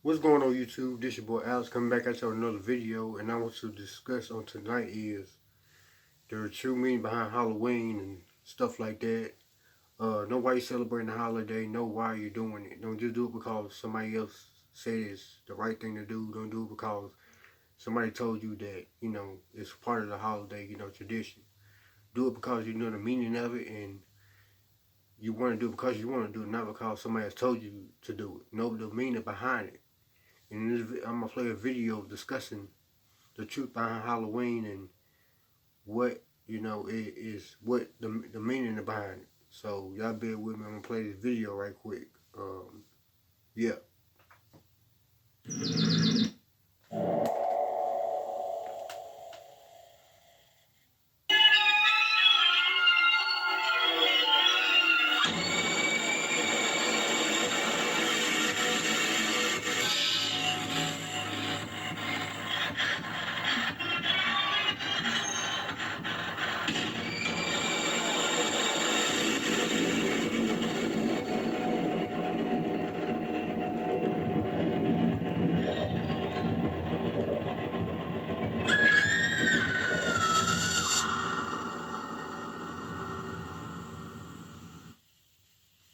What's going on YouTube? This your boy Alex coming back at you with another video, and I want to discuss on tonight is the true meaning behind Halloween and stuff like that. Know why you're celebrating the holiday, know why you're doing it. Don't just do it because somebody else said it's the right thing to do. Don't do it because somebody told you that, it's part of the holiday, tradition. Do it because you know the meaning of it, and you want to do it because you want to do it, not because somebody else told you to do it. Know the meaning behind it. And in this, I'm going to play a video discussing the truth behind Halloween and what, it is, what the meaning behind it. So, y'all bear with me. I'm going to play this video right quick. Yeah.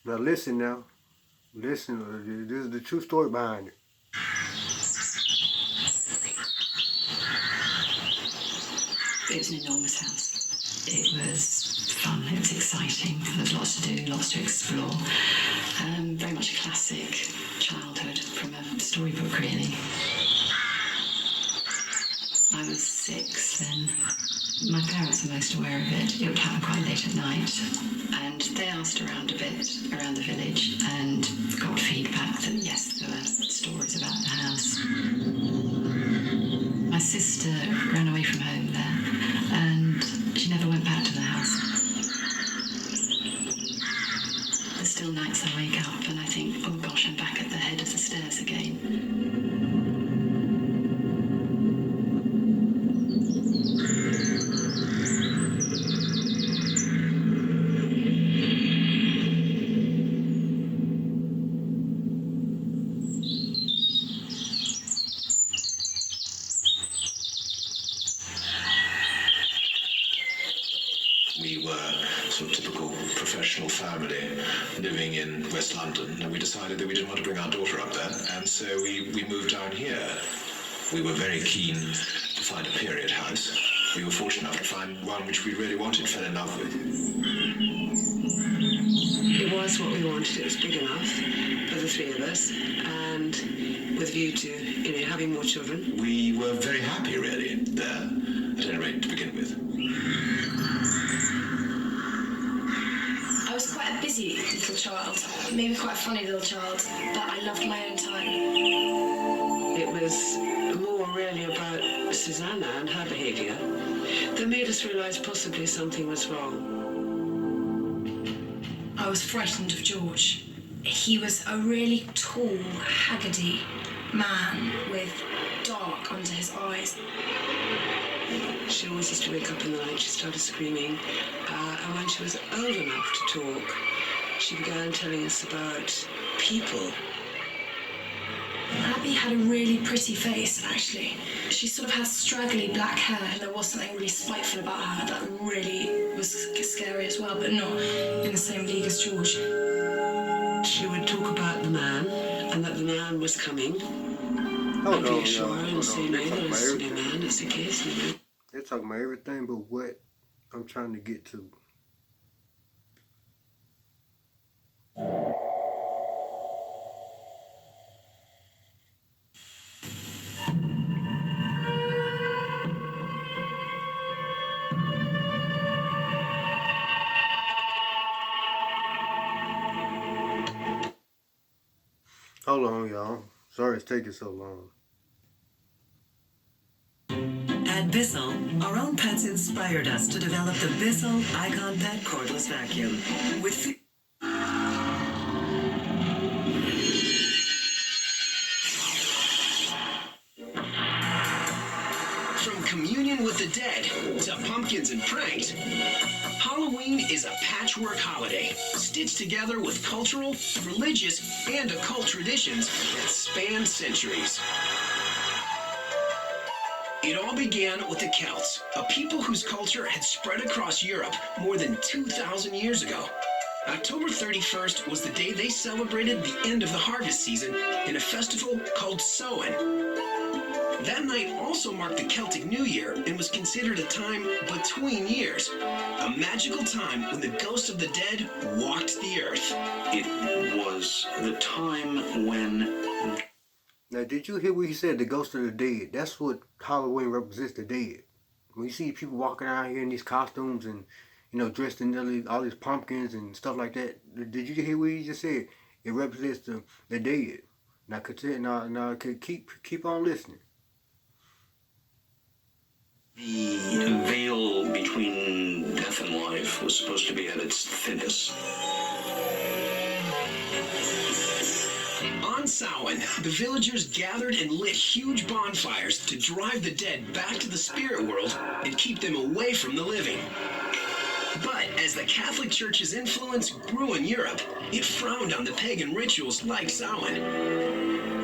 Now listen now. Listen, this is the true story behind it. It was an enormous house. It was fun, it was exciting, there was lots to do, lots to explore. Very much a classic childhood from a storybook, really. I was 6 then. My parents were most aware of it. It would happen quite late at night. And they asked around a bit, around the village, and got feedback that yes, there were stories about the house. My sister ran away from home there, and she never went back to the house. There's still nights I wake up and I think, oh gosh, I'm back at the head of the stairs again. We were sort of typical professional family living in West London, and we decided that we didn't want to bring our daughter up there, and so we moved down here. We were very keen to find a period house. We were fortunate enough to find one which we really wanted, fell in love with. It was what we wanted. It was big enough for the three of us, and with a view to, having more children. We were very happy, really, there, at any rate, to begin with. I was quite a busy little child, maybe quite a funny little child, but I loved my own time. It was more really about Susanna and her behaviour that made us realise possibly something was wrong. I was frightened of George. He was a really tall, haggardy man with dark under his eyes. She always used to wake up in the night, she started screaming, and when she was old enough to talk, she began telling us about people. Abby had a really pretty face, actually. She sort of had straggly black hair, and there was something really spiteful about her that really was scary as well, but not in the same league as George. She would talk about the man, and that the man was coming. Hold I'd on, reassure her and say, no, They're talking about there's no everything. man, it's a case, They're talking about everything but what I'm trying to get to. Hold on, y'all. Sorry it's taking so long. At Bissell, our own pets inspired us to develop the Bissell Icon Pet Cordless Vacuum. With From communion with the dead to pumpkins and pranks, Halloween Halloween is a patchwork holiday, stitched together with cultural, religious, and occult traditions that span centuries. It all began with the Celts, a people whose culture had spread across Europe more than 2,000 years ago. October 31st was the day they celebrated the end of the harvest season in a festival called Samhain. That night also marked the Celtic New Year and was considered a time between years, a magical time when the ghosts of the dead walked the earth. It was the time when... Now, did you hear what he said, the ghost of the dead? That's what Halloween represents, the dead. When you see people walking around here in these costumes and, you know, dressed in all these pumpkins and stuff like that, did you hear what he just said? It represents the dead. Now, keep on listening. The veil between death and life was supposed to be at its thinnest. On Samhain, the villagers gathered and lit huge bonfires to drive the dead back to the spirit world and keep them away from the living. But as the Catholic Church's influence grew in Europe, it frowned on the pagan rituals like Samhain.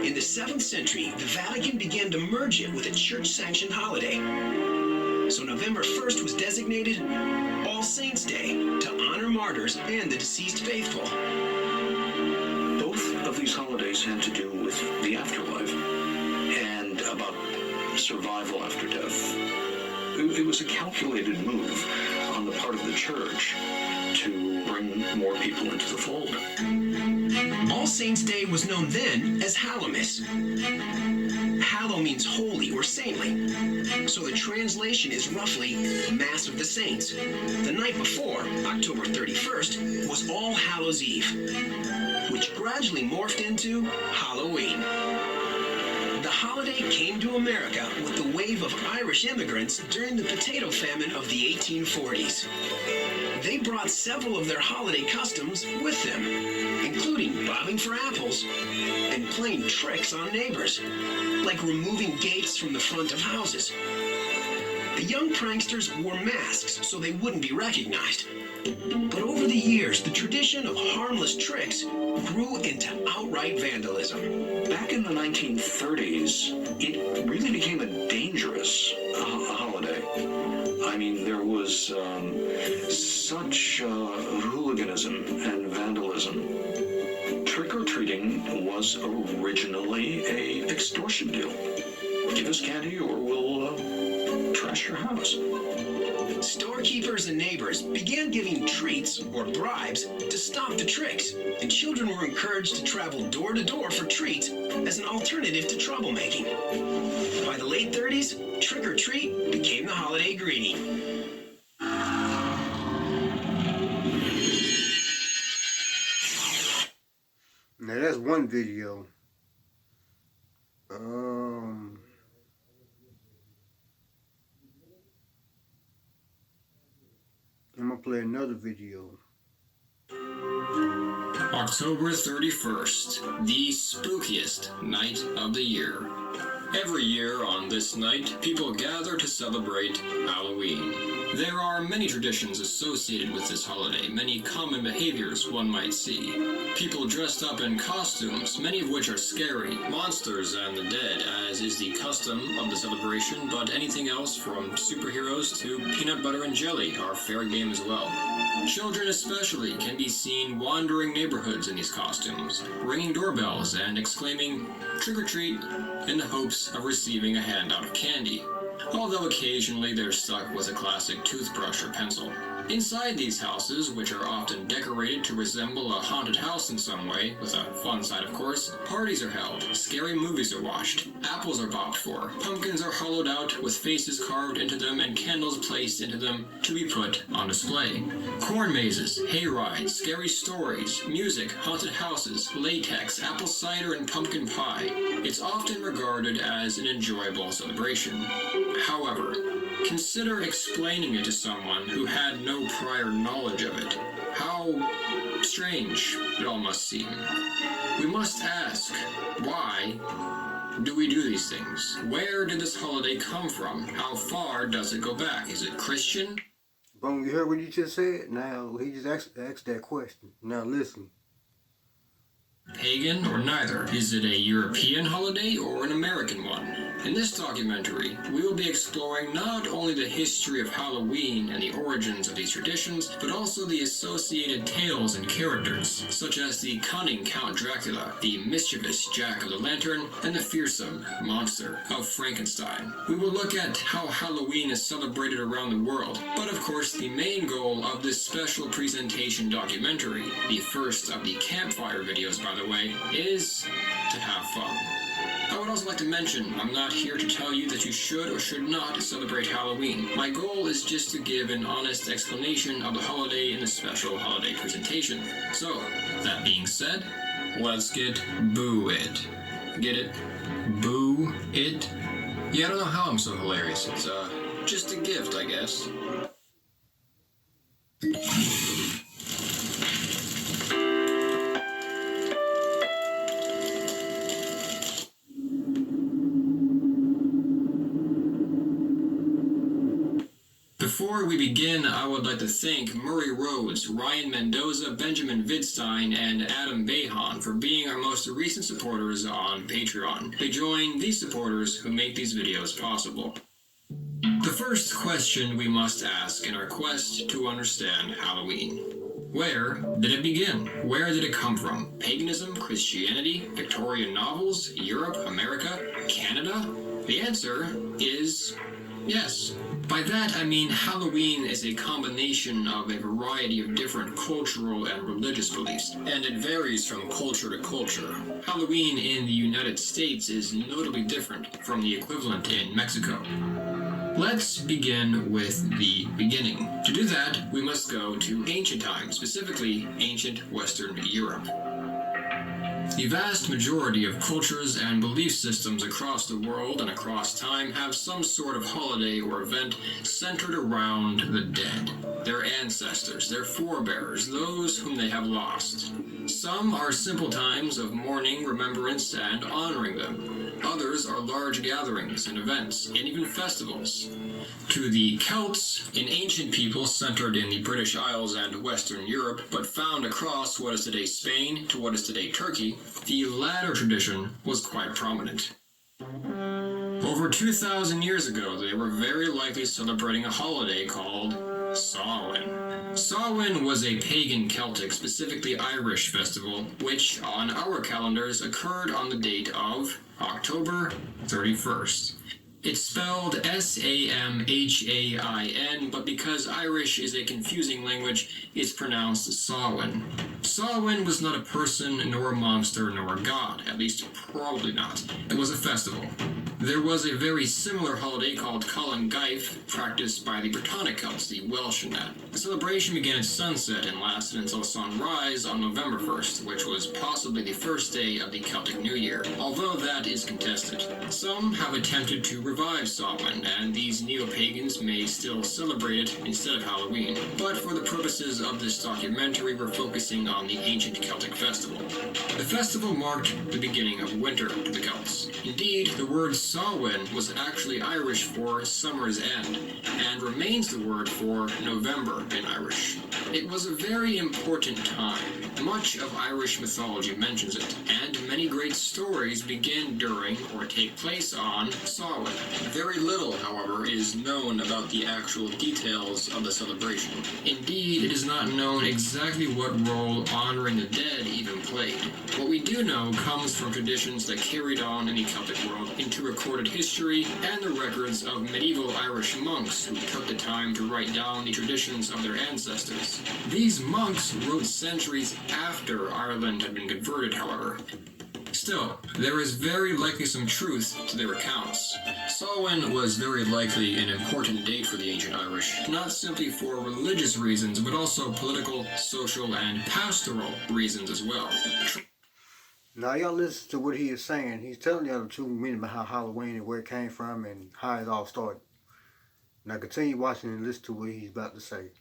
In the 7th century, the Vatican began to merge it with a church-sanctioned holiday. So November 1st was designated All Saints' Day to honor martyrs and the deceased faithful. Both of these holidays had to do with the afterlife and about survival after death. It was a calculated move on the part of the church to bring more people into the fold. All Saints' Day was known then as Hallowmas. Hallow means holy or saintly, so the translation is roughly Mass of the Saints. The night before, October 31st, was All Hallows Eve, which gradually morphed into Halloween. The holiday came to America with the wave of Irish immigrants during the potato famine of the 1840s. They brought several of their holiday customs with them, including bobbing for apples and playing tricks on neighbors, like removing gates from the front of houses. The young pranksters wore masks so they wouldn't be recognized. But over the years, the tradition of harmless tricks grew into outright vandalism. Back in the 1930s, it really became a dangerous holiday. I mean, there was such hooliganism and vandalism. Trick-or-treating was originally an extortion deal. Give us candy or we'll trash your house. Storekeepers and neighbors began giving treats or bribes to stop the tricks, and children were encouraged to travel door to door for treats as an alternative to troublemaking. By the late 30s, trick or treat became the holiday greeting. Now that's one video. I'm gonna play another video. October 31st, the spookiest night of the year. Every year on this night, people gather to celebrate Halloween. There are many traditions associated with this holiday, many common behaviors one might see. People dressed up in costumes, many of which are scary, monsters and the dead, as is the custom of the celebration, but anything else from superheroes to peanut butter and jelly are fair game as well. Children especially can be seen wandering neighborhoods in these costumes, ringing doorbells and exclaiming, "Trick or treat," in the hopes of receiving a handout of candy, although occasionally they're stuck with a classic toothbrush or pencil. Inside these houses, which are often decorated to resemble a haunted house in some way, with a fun side of course, parties are held, scary movies are watched, apples are popped for, pumpkins are hollowed out with faces carved into them and candles placed into them to be put on display. Corn mazes, hay rides, scary stories, music, haunted houses, latex, apple cider, and pumpkin pie. It's often regarded as an enjoyable celebration. However, consider explaining it to someone who had no prior knowledge of it. How strange it all must seem. We must ask, why do we do these things? Where did this holiday come from? How far does it go back? Is it Christian? Boom, you heard what you just said? Now, he just asked that question. Now, listen. Pagan or neither? Is it a European holiday or an American one? In this documentary, we will be exploring not only the history of Halloween and the origins of these traditions, but also the associated tales and characters, such as the cunning Count Dracula, the mischievous Jack-o'-lantern, and the fearsome monster of Frankenstein. We will look at how Halloween is celebrated around the world, but of course the main goal of this special presentation documentary, the first of the campfire videos by the way, is to have fun. I would also like to mention, I'm not here to tell you that you should or should not celebrate Halloween. My goal is just to give an honest explanation of the holiday in a special holiday presentation. So, that being said, let's get Boo It. Get it? Boo It? Yeah, I don't know how I'm so hilarious. It's, just a gift, I guess. Before we begin, I would like to thank Murray Rhodes, Ryan Mendoza, Benjamin Vidstein, and Adam Behan for being our most recent supporters on Patreon. They join these supporters who make these videos possible. The first question we must ask in our quest to understand Halloween. Where did it begin? Where did it come from? Paganism, Christianity, Victorian novels, Europe, America, Canada? The answer is yes. By that I mean Halloween is a combination of a variety of different cultural and religious beliefs, and it varies from culture to culture. Halloween in the United States is notably different from the equivalent in Mexico. Let's begin with the beginning. To do that, we must go to ancient times, specifically ancient Western Europe. The vast majority of cultures and belief systems across the world and across time have some sort of holiday or event centered around the dead, their ancestors, their forebears, those whom they have lost. Some are simple times of mourning, remembrance, and honoring them. Others are large gatherings and events, and even festivals. To the Celts, an ancient people centered in the British Isles and Western Europe, but found across what is today Spain to what is today Turkey, the latter tradition was quite prominent. Over 2,000 years ago, they were very likely celebrating a holiday called Samhain. Samhain was a pagan Celtic, specifically Irish festival, which on our calendars occurred on the date of October 31st. It's spelled S-A-M-H-A-I-N, but because Irish is a confusing language, it's pronounced Samhain. Samhain was not a person, nor a monster, nor a god, at least probably not. It was a festival. There was a very similar holiday called Colin Gaif, practiced by the Brittonic Celts, the Welsh and that. The celebration began at sunset and lasted until sunrise on November 1st, which was possibly the first day of the Celtic New Year, although that is contested. Some have attempted to revive Samhain, and these neo-pagans may still celebrate it instead of Halloween. But for the purposes of this documentary, we're focusing on the ancient Celtic festival. The festival marked the beginning of winter to the Celts. Indeed, the word Samhain was actually Irish for summer's end, and remains the word for November in Irish. It was a very important time. Much of Irish mythology mentions it, and many great stories begin during or take place on Samhain. Very little, however, is known about the actual details of the celebration. Indeed, it is not known exactly what role honoring the dead even played. What we do know comes from traditions that carried on in the Celtic world into recorded history and the records of medieval Irish monks who took the time to write down the traditions of their ancestors. These monks wrote centuries after Ireland had been converted, however. Still, there is very likely some truth to their accounts. Samhain was very likely an important date for the ancient Irish, not simply for religious reasons, but also political, social, and pastoral reasons as well. Now y'all listen to what he is saying. He's telling y'all the true meaning behind Halloween and where it came from and how it all started. Now continue watching and listen to what he's about to say.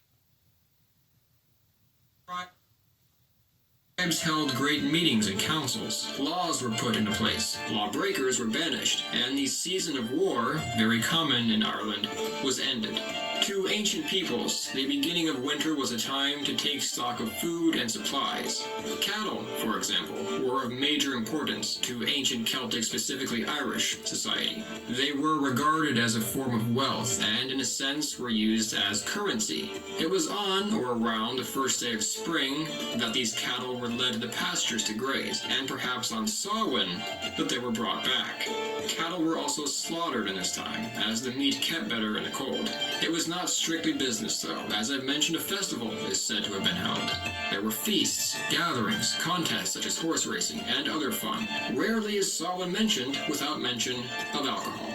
Tribes held great meetings and councils. Laws were put into place. Lawbreakers were banished, and the season of war, very common in Ireland, was ended. To ancient peoples, the beginning of winter was a time to take stock of food and supplies. Cattle, for example, were of major importance to ancient Celtic, specifically Irish, society. They were regarded as a form of wealth and, in a sense, were used as currency. It was on or around the first day of spring that these cattle were led to the pastures to graze, and perhaps on Samhain that they were brought back. Cattle were also slaughtered in this time, as the meat kept better in the cold. It was not strictly business, though. As I've mentioned, a festival is said to have been held. There were feasts, gatherings, contests such as horse racing, and other fun. Rarely is Samhain mentioned without mention of alcohol.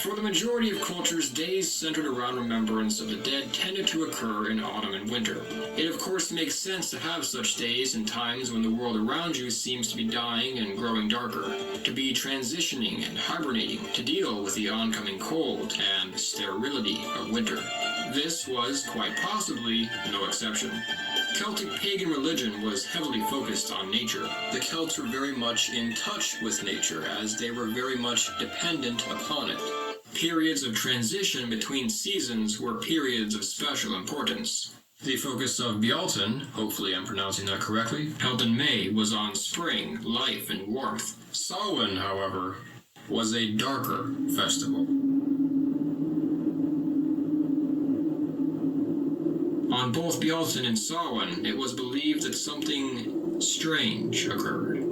For the majority of cultures, days centered around remembrance of the dead tended to occur in autumn and winter. It of course makes sense to have such days in times when the world around you seems to be dying and growing darker, to be transitioning and hibernating to deal with the oncoming cold and sterility of winter. This was, quite possibly, no exception. Celtic pagan religion was heavily focused on nature. The Celts were very much in touch with nature, as they were very much dependent upon it. Periods of transition between seasons were periods of special importance. The focus of Bealtaine, hopefully I'm pronouncing that correctly, held in May, was on spring, life, and warmth. Samhain, however, was a darker festival. On both Bealtaine and Samhain, it was believed that something strange occurred.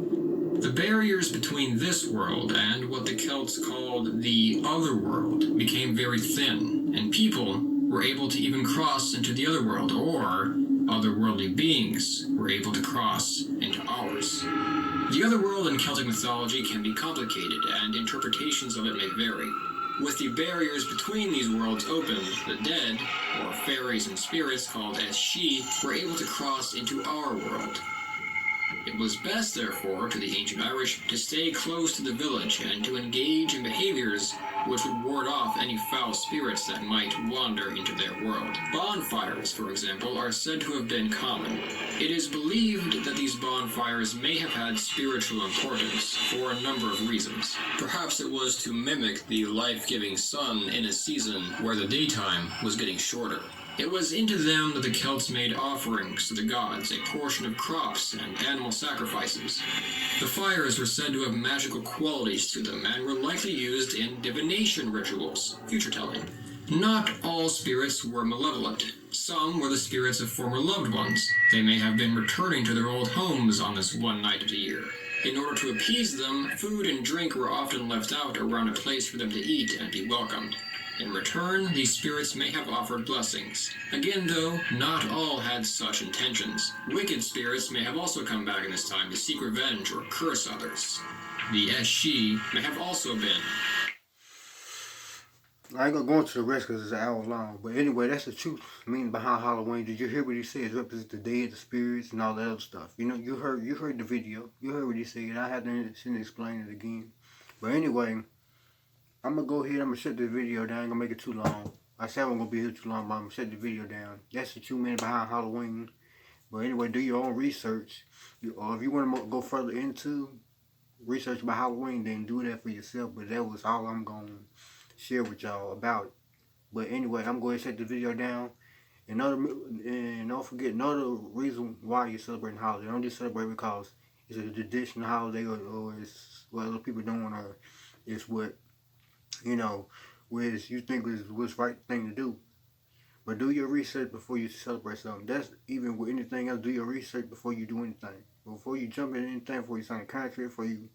The barriers between this world and what the Celts called the other world became very thin, and people were able to even cross into the other world, or otherworldly beings were able to cross into ours. The other world in Celtic mythology can be complicated, and interpretations of it may vary. With the barriers between these worlds open, the dead, or fairies and spirits called Eshi, were able to cross into our world. It was best, therefore, to the ancient Irish to stay close to the village and to engage in behaviors which would ward off any foul spirits that might wander into their world. Bonfires, for example, are said to have been common. It is believed that these bonfires may have had spiritual importance for a number of reasons. Perhaps it was to mimic the life-giving sun in a season where the daytime was getting shorter. It was into them that the Celts made offerings to the gods, a portion of crops and animal sacrifices. The fires were said to have magical qualities to them and were likely used in divination rituals, future-telling. Not all spirits were malevolent. Some were the spirits of former loved ones. They may have been returning to their old homes on this one night of the year. In order to appease them, food and drink were often left out around a place for them to eat and be welcomed. In return, these spirits may have offered blessings. Again, though, not all had such intentions. Wicked spirits may have also come back in this time to seek revenge or curse others. The Eshi may have also been. I ain't gonna go into the rest because it's an hour long. But anyway, that's the truth meaning behind Halloween. Did you hear what he said? It represents the dead, the spirits, and all that other stuff. You know, you heard the video. You heard what he said. I had to explain it again. But anyway, I'm gonna go ahead. I'm gonna shut this video down. I ain't gonna make it too long. I said I'm gonna be here too long, but I'm gonna shut the video down. That's the true meaning behind Halloween. But anyway, do your own research. Or if you want to go further into research about Halloween, then do that for yourself. But that was all I'm gonna share with y'all about it. But anyway, I'm going to shut the video down. And don't forget another reason why you're celebrating holiday. Don't just celebrate because it's a traditional holiday or it's what other people doing, or it's what, you know, which you think is what's the right thing to do. But do your research before you celebrate something. That's even with anything else. Do your research before you do anything. Before you jump in anything, before you sign a contract, before you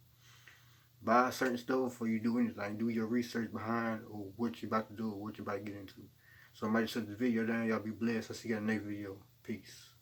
buy a certain stuff, before you do anything. Do your research behind or what you're about to do or what you're about to get into. So I might shut the video down. Y'all be blessed. I'll see you in the next video. Peace.